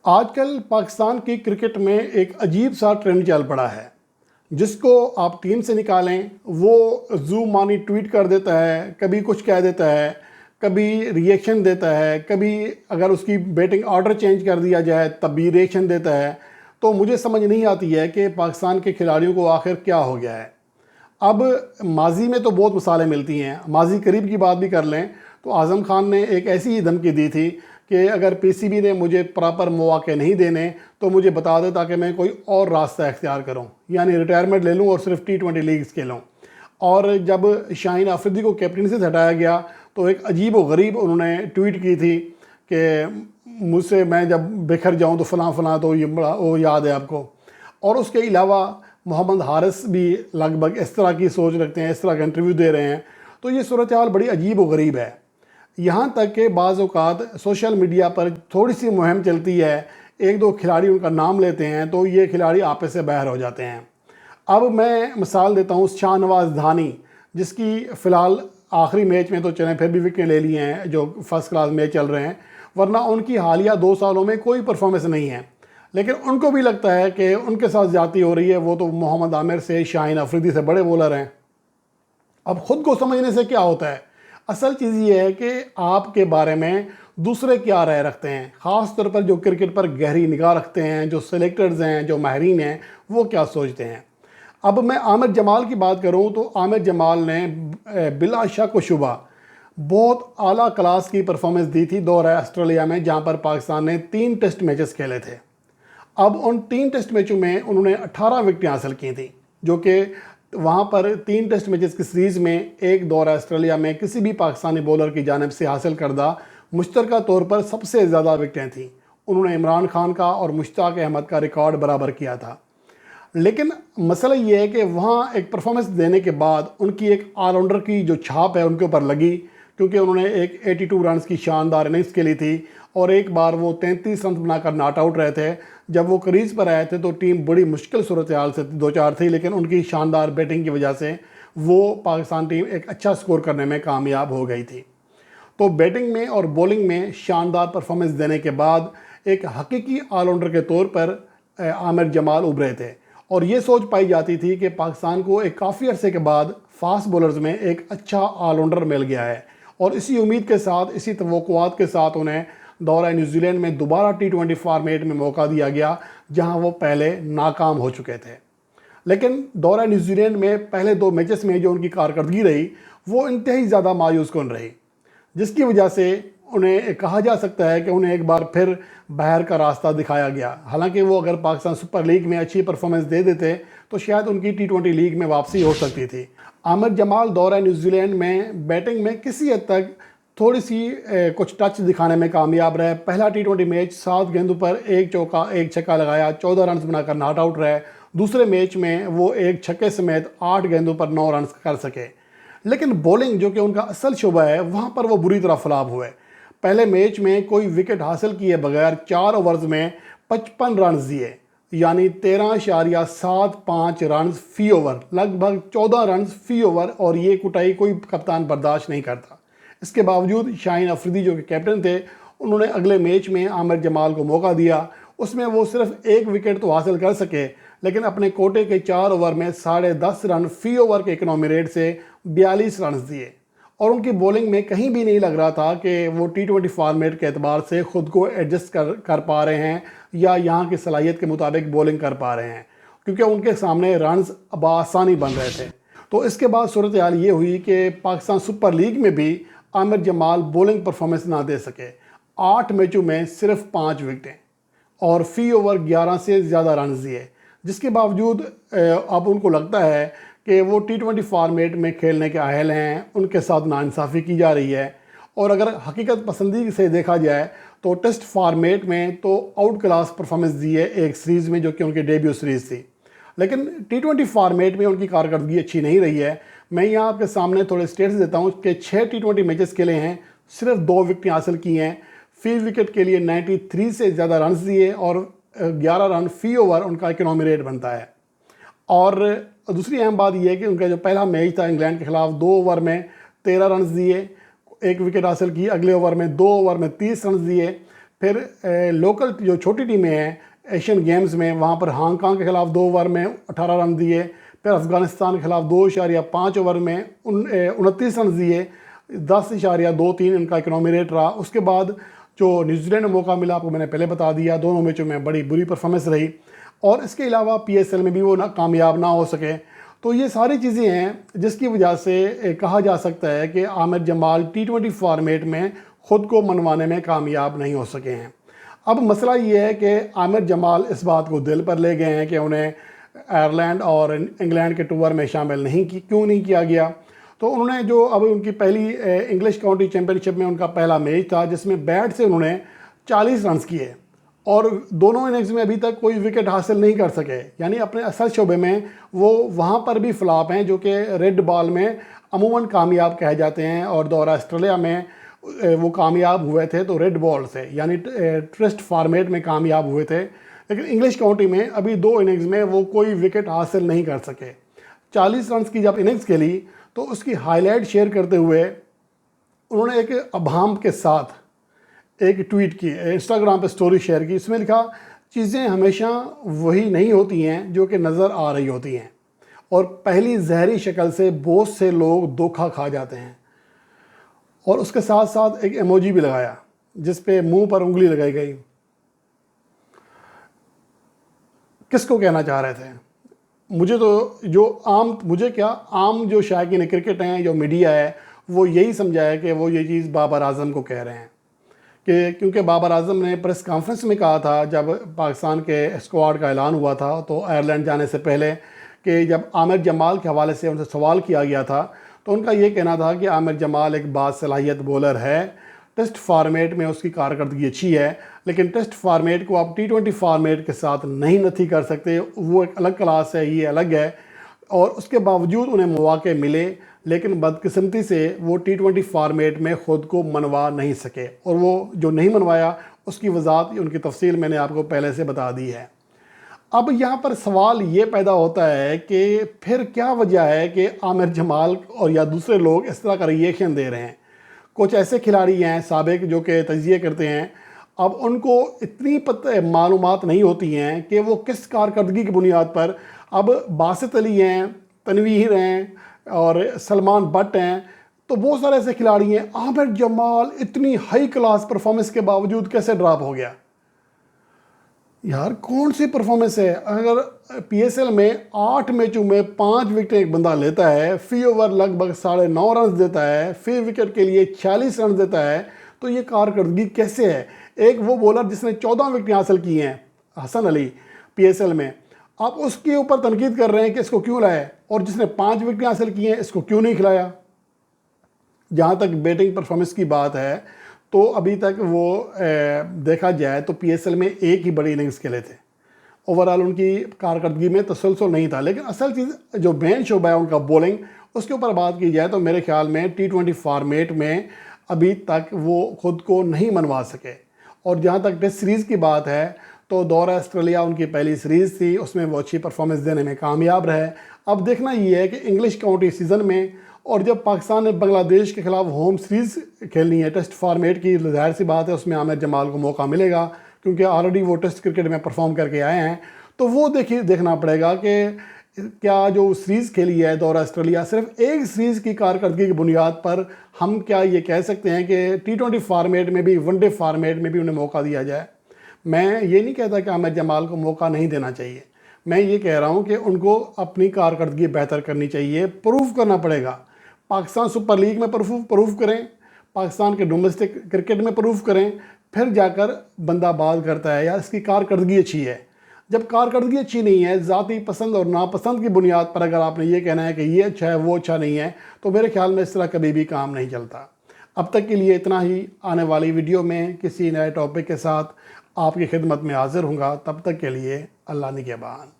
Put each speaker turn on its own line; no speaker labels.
آج کل پاکستان کی کرکٹ میں ایک عجیب سا ٹرینڈ چل پڑا ہے جس کو آپ ٹیم سے نکالیں وہ زو مانی ٹویٹ کر دیتا ہے، کبھی کچھ کہہ دیتا ہے، کبھی ریئیکشن دیتا ہے، کبھی اگر اس کی بیٹنگ آرڈر چینج کر دیا جائے تب بھی ریئیکشن دیتا ہے۔ تو مجھے سمجھ نہیں آتی ہے کہ پاکستان کے کھلاڑیوں کو آخر کیا ہو گیا ہے۔ اب ماضی میں تو بہت مثالیں ملتی ہیں، ماضی قریب کی بات بھی کر لیں تو اعظم خان نے ایک ایسی ہی دھمکی دی تھی کہ اگر پی سی بی نے مجھے پراپر مواقع نہیں دینے تو مجھے بتا دے تاکہ میں کوئی اور راستہ اختیار کروں، یعنی ریٹائرمنٹ لے لوں اور صرف T20 لیگز کھیلوں۔ اور جب شاہین افریدی کو کیپٹنسی سے ہٹایا گیا تو ایک عجیب و غریب انہوں نے ٹویٹ کی تھی کہ مجھ سے میں جب بکھر جاؤں تو فلاں فلاں، تو یہ بڑا وہ یاد ہے آپ کو۔ اور اس کے علاوہ محمد حارث بھی لگ بھگ اس طرح کی سوچ رکھتے ہیں، اس طرح کا انٹرویو دے رہے ہیں۔ تو یہ صورتحال بڑی عجیب و غریب ہے، یہاں تک کہ بعض اوقات سوشل میڈیا پر تھوڑی سی مہم چلتی ہے، ایک دو کھلاڑی ان کا نام لیتے ہیں تو یہ کھلاڑی آپس سے باہر ہو جاتے ہیں۔ اب میں مثال دیتا ہوں شاہ نواز دھانی، جس کی فی الحال آخری میچ میں تو چلیں پھر بھی وکٹیں لے لی ہیں جو فرسٹ کلاس میچ چل رہے ہیں، ورنہ ان کی حالیہ 2 سالوں میں کوئی پرفارمنس نہیں ہے، لیکن ان کو بھی لگتا ہے کہ ان کے ساتھ زیادتی ہو رہی ہے، وہ تو محمد عامر سے، شاہین افریدی سے بڑے بولر ہیں۔ اب خود کو سمجھنے سے کیا ہوتا ہے؟ اصل چیز یہ ہے کہ آپ کے بارے میں دوسرے کیا رائے رکھتے ہیں، خاص طور پر جو کرکٹ پر گہری نگاہ رکھتے ہیں، جو سلیکٹرز ہیں، جو ماہرین ہیں، وہ کیا سوچتے ہیں۔ اب میں عامر جمال کی بات کروں تو عامر جمال نے بلا شک و شبہ بہت اعلیٰ کلاس کی پرفارمنس دی تھی دورہ آسٹریلیا میں، جہاں پر پاکستان نے 3 ٹیسٹ میچز کھیلے تھے۔ اب ان 3 ٹیسٹ میچوں میں انہوں نے 18 وکٹیں حاصل کی تھیں، جو کہ وہاں پر 3 ٹیسٹ میچز کی سیریز میں ایک دورہ آسٹریلیا میں کسی بھی پاکستانی بولر کی جانب سے حاصل کردہ مشترکہ طور پر سب سے زیادہ وکٹیں تھیں۔ انہوں نے عمران خان کا اور مشتاق احمد کا ریکارڈ برابر کیا تھا۔ لیکن مسئلہ یہ ہے کہ وہاں ایک پرفارمنس دینے کے بعد ان کی ایک آل راؤنڈر کی جو چھاپ ہے ان کے اوپر لگی، کیونکہ انہوں نے ایک 82 رنز کی شاندار اننگز کھیلی تھی اور ایک بار وہ 33 رنز بنا کر ناٹ آؤٹ رہے تھے۔ جب وہ کریز پر آئے تھے تو ٹیم بڑی مشکل صورتحال سے 2-4 تھی، لیکن ان کی شاندار بیٹنگ کی وجہ سے وہ پاکستان ٹیم ایک اچھا سکور کرنے میں کامیاب ہو گئی تھی۔ تو بیٹنگ میں اور بولنگ میں شاندار پرفارمنس دینے کے بعد ایک حقیقی آل راؤنڈر کے طور پر عامر جمال ابھرے تھے، اور یہ سوچ پائی جاتی تھی کہ پاکستان کو ایک کافی عرصے کے بعد فاسٹ بولرز میں ایک اچھا آل راؤنڈر مل گیا ہے، اور اسی امید کے ساتھ، اسی توقعات کے ساتھ انہیں دورہ نیوزی لینڈ میں دوبارہ T20 فارمیٹ میں موقع دیا گیا، جہاں وہ پہلے ناکام ہو چکے تھے۔ لیکن دورہ نیوزی لینڈ میں پہلے 2 میچز میں جو ان کی کارکردگی رہی وہ انتہائی زیادہ مایوس کن رہی، جس کی وجہ سے انہیں کہا جا سکتا ہے کہ انہیں ایک بار پھر باہر کا راستہ دکھایا گیا۔ حالانکہ وہ اگر پاکستان سپر لیگ میں اچھی پرفارمنس دے دیتے تو شاید ان کی T20 لیگ میں واپسی ہو سکتی تھی۔ عامر جمال دورہ نیوزی لینڈ میں بیٹنگ میں کسی حد تک تھوڑی سی کچھ ٹچ دکھانے میں کامیاب رہے۔ پہلا T20 میچ 7 گیندوں پر 1 چوکا 1 چھکا لگایا، 14 رنز بنا کر ناٹ آؤٹ رہے۔ دوسرے میچ میں وہ 1 چھکے سمیت 8 گیندوں پر 9 رنز کر سکے، لیکن بولنگ جو کہ ان کا اصل شعبہ ہے وہاں پر وہ بری طرح فلاپ ہوئے۔ پہلے میچ میں کوئی وکٹ حاصل کیے بغیر 4 اوورز میں 55 رنز دیے، یعنی 13.75 رنز فی اوور، لگ بھگ 14 رنز فی اوور، اور یہ کٹائی کوئی کپتان برداشت نہیں کرتا۔ اس کے باوجود شاہین افریدی جو کہ کیپٹن تھے، انہوں نے اگلے میچ میں عامر جمال کو موقع دیا۔ اس میں وہ صرف 1 وکٹ تو حاصل کر سکے، لیکن اپنے کوٹے کے 4 اوور میں 10.5 رن فی اوور کے اکنامی ریٹ سے 42 رنز دیے، اور ان کی بولنگ میں کہیں بھی نہیں لگ رہا تھا کہ وہ T20 فارمیٹ کے اعتبار سے خود کو ایڈجسٹ کر پا رہے ہیں یا یہاں کی صلاحیت کے مطابق بولنگ کر پا رہے ہیں، کیونکہ ان کے سامنے رنز بآسانی بن رہے تھے۔ تو اس کے بعد صورتحال یہ ہوئی کہ پاکستان سپر لیگ میں بھی عامر جمال بولنگ پرفارمنس نہ دے سکے۔ 8 میچوں میں صرف 5 وکٹیں اور فی اوور 11 سے زیادہ رنز دیے، جس کے باوجود اب ان کو لگتا ہے کہ وہ T20 فارمیٹ میں کھیلنے کے اہل ہیں، ان کے ساتھ ناانصافی کی جا رہی ہے۔ اور اگر حقیقت پسندی سے دیکھا جائے تو ٹیسٹ فارمیٹ میں تو آؤٹ کلاس پرفارمنس دی ہے ایک سیریز میں جو کہ ان کی ڈیبیو سیریز تھی، لیکن T20 فارمیٹ میں ان کی کارکردگی اچھی نہیں رہی ہے۔ میں یہاں آپ کے سامنے تھوڑے سٹیٹس دیتا ہوں کہ 6 T20 میچز کھیلے ہیں، صرف 2 وکٹیں حاصل کی ہیں، فی وکٹ کے لیے 93 سے زیادہ رنز دیے، اور 11 رن فی اوور ان کا اکنامی ریٹ بنتا ہے۔ اور دوسری اہم بات یہ ہے کہ ان کا جو پہلا میچ تھا انگلینڈ کے خلاف، 2 اوور میں 13 رنز دیے، 1 وکٹ حاصل کی، اگلے اوور میں 2 اوور میں 30 رنز دیے۔ پھر لوکل جو چھوٹی ٹیمیں ہیں ایشین گیمز میں، وہاں پر ہانگ کانگ کے خلاف 2 اوور میں 18 رن دیے، پھر افغانستان کے خلاف 2.5 اوور میں 29 رن دیے، 10.23 ان کا اکنامی ریٹ رہا۔ اس کے بعد جو نیوزی لینڈ میں موقع ملا، آپ کو میں نے پہلے بتا دیا، دونوں میچوں میں بڑی بری پرفارمنس رہی، اور اس کے علاوہ پی ایس ایل میں بھی وہ کامیاب نہ ہو سکے۔ تو یہ ساری چیزیں ہیں جس کی وجہ سے کہا جا سکتا ہے کہ عامر جمال T20 فارمیٹ میں خود کو منوانے میں کامیاب نہیں ہو سکے ہیں۔ اب مسئلہ یہ ہے کہ عامر جمال اس بات کو دل پر لے گئے ہیں کہ انہیں آئرلینڈ اور انگلینڈ کے ٹور میں شامل کیوں نہیں کیا گیا۔ تو انہوں نے جو اب ان کی پہلی انگلش کاؤنٹی چیمپئن شپ میں ان کا پہلا میچ تھا، جس میں بیٹ سے انہوں نے 40 رنز کیے، اور دونوں اننگز میں ابھی تک کوئی وکٹ حاصل نہیں کر سکے، یعنی اپنے اصل شعبے میں وہ وہاں پر بھی فلاپ ہیں، جو کہ ریڈ بال میں عموماً کامیاب کہے جاتے ہیں، اور دورہ آسٹریلیا میں وہ کامیاب ہوئے تھے تو ریڈ بال سے، یعنی ٹیسٹ فارمیٹ میں کامیاب ہوئے تھے، لیکن انگلش کاؤنٹی میں ابھی 2 اننگز میں وہ کوئی وکٹ حاصل نہیں کر سکے۔ 40 رنز کی جب اننگز کھیلی تو اس کی ہائی لائٹ شیئر کرتے ہوئے انہوں نے ایک ابہام کے ساتھ ایک ٹویٹ کی، انسٹاگرام پہ سٹوری شیئر کی۔ اس میں لکھا، چیزیں ہمیشہ وہی نہیں ہوتی ہیں جو کہ نظر آ رہی ہوتی ہیں، اور پہلی زہری شکل سے بہت سے لوگ دھوکہ کھا جاتے ہیں، اور اس کے ساتھ ساتھ ایک ایموجی بھی لگایا جس پہ منہ پر انگلی لگائی گئی۔ کس کو کہنا چاہ رہے تھے؟ مجھے عام جو شائقین کرکٹ ہیں، جو میڈیا ہے، وہ یہی سمجھا ہے کہ وہ یہ چیز بابر اعظم کو کہہ رہے ہیں، کہ کیونکہ بابر اعظم نے پریس کانفرنس میں کہا تھا جب پاکستان کے اسکواڈ کا اعلان ہوا تھا تو آئرلینڈ جانے سے پہلے، کہ جب عامر جمال کے حوالے سے ان سے سوال کیا گیا تھا تو ان کا یہ کہنا تھا کہ عامر جمال ایک باصلاحیت بولر ہے، ٹیسٹ فارمیٹ میں اس کی کارکردگی اچھی ہے، لیکن ٹیسٹ فارمیٹ کو آپ T20 فارمیٹ کے ساتھ نہیں نتھی کر سکتے، وہ ایک الگ کلاس ہے، یہ الگ ہے، اور اس کے باوجود انہیں مواقع ملے، لیکن بدقسمتی سے وہ T20 فارمیٹ میں خود کو منوا نہیں سکے، اور وہ جو نہیں منوایا اس کی وضاحت، ان کی تفصیل میں نے آپ کو پہلے سے بتا دی ہے۔ اب یہاں پر سوال یہ پیدا ہوتا ہے کہ پھر کیا وجہ ہے کہ عامر جمال اور یا دوسرے لوگ اس طرح کا ریئیکشن دے رہے ہیں؟ کچھ ایسے کھلاڑی ہیں سابق جو کہ تجزیے کرتے ہیں، اب ان کو اتنی معلومات نہیں ہوتی ہیں کہ وہ کس کارکردگی کی بنیاد پر، اب باسط علی ہیں، تنویر ہیں، اور سلمان بٹ ہیں، تو بہت سارے ایسے کھلاڑی ہیں، عامر جمال اتنی ہائی کلاس پرفارمنس کے باوجود کیسے ڈراپ ہو گیا؟ یار کون سی پرفارمنس ہے؟ اگر پی ایس ایل میں 8 میچوں میں 5 وکٹیں ایک بندہ لیتا ہے، فی اوور لگ بھگ 9.5 رنز دیتا ہے، فی وکٹ کے لیے 46 رنز دیتا ہے، تو یہ کارکردگی کیسے ہے؟ ایک وہ بولر جس نے 14 وکٹیں حاصل کی ہیں، Hasan Ali, P S L میں، آپ اس کے اوپر تنقید کر رہے ہیں کہ اس کو کیوں لائے، اور جس نے 5 وکٹیں حاصل کی ہیں اس کو کیوں نہیں کھلایا؟ جہاں تک بیٹنگ پرفارمنس کی بات ہے تو ابھی تک وہ دیکھا جائے تو پی ایس ایل میں ایک ہی بڑی اننگز کھیلے تھے، اوورال ان کی کارکردگی میں تسلسل نہیں تھا، لیکن اصل چیز جو مین شعبہ ہے ان کا بولنگ، اس کے اوپر بات کی جائے تو میرے خیال میں T20 فارمیٹ میں ابھی تک وہ خود کو نہیں منوا سکے۔ اور جہاں تک ٹیسٹ سیریز کی بات ہے تو دورہ آسٹریلیا ان کی پہلی سیریز تھی، اس میں وہ اچھی پرفارمنس دینے میں کامیاب رہے۔ اب دیکھنا یہ ہے کہ انگلش کاؤنٹی سیزن میں، اور جب پاکستان نے بنگلہ دیش کے خلاف ہوم سیریز کھیلنی ہے ٹیسٹ فارمیٹ کی، ظاہر سی بات ہے اس میں عامر جمال کو موقع ملے گا، کیونکہ آلریڈی وہ ٹیسٹ کرکٹ میں پرفارم کر کے آئے ہیں، تو وہ دیکھنا پڑے گا کہ کیا جو سیریز کھیلی ہے دورہ آسٹریلیا، صرف ایک سیریز کی کارکردگی کی بنیاد پر ہم کیا یہ کہہ سکتے ہیں کہ T20 فارمیٹ میں بھی، ون ڈے فارمیٹ میں بھی انہیں موقع دیا جائے؟ میں یہ نہیں کہتا کہ عامر جمال کو موقع نہیں دینا چاہیے، میں یہ کہہ رہا ہوں کہ ان کو اپنی کارکردگی بہتر کرنی چاہیے، پروف کرنا پڑے گا۔ پاکستان سپر لیگ میں پروف کریں، پاکستان کے ڈومیسٹک کرکٹ میں پروف کریں، پھر جا کر بندہ بات کرتا ہے یار اس کی کارکردگی اچھی ہے۔ جب کارکردگی اچھی نہیں ہے، ذاتی پسند اور ناپسند کی بنیاد پر اگر آپ نے یہ کہنا ہے کہ یہ اچھا ہے وہ اچھا نہیں ہے، تو میرے خیال میں اس طرح کبھی بھی کام نہیں چلتا۔ اب تک کے لیے اتنا ہی، آنے والی ویڈیو میں کسی نئے ٹاپک کے ساتھ آپ کی خدمت میں حاضر ہوں گا، تب تک کے لیے اللہ نگہبان۔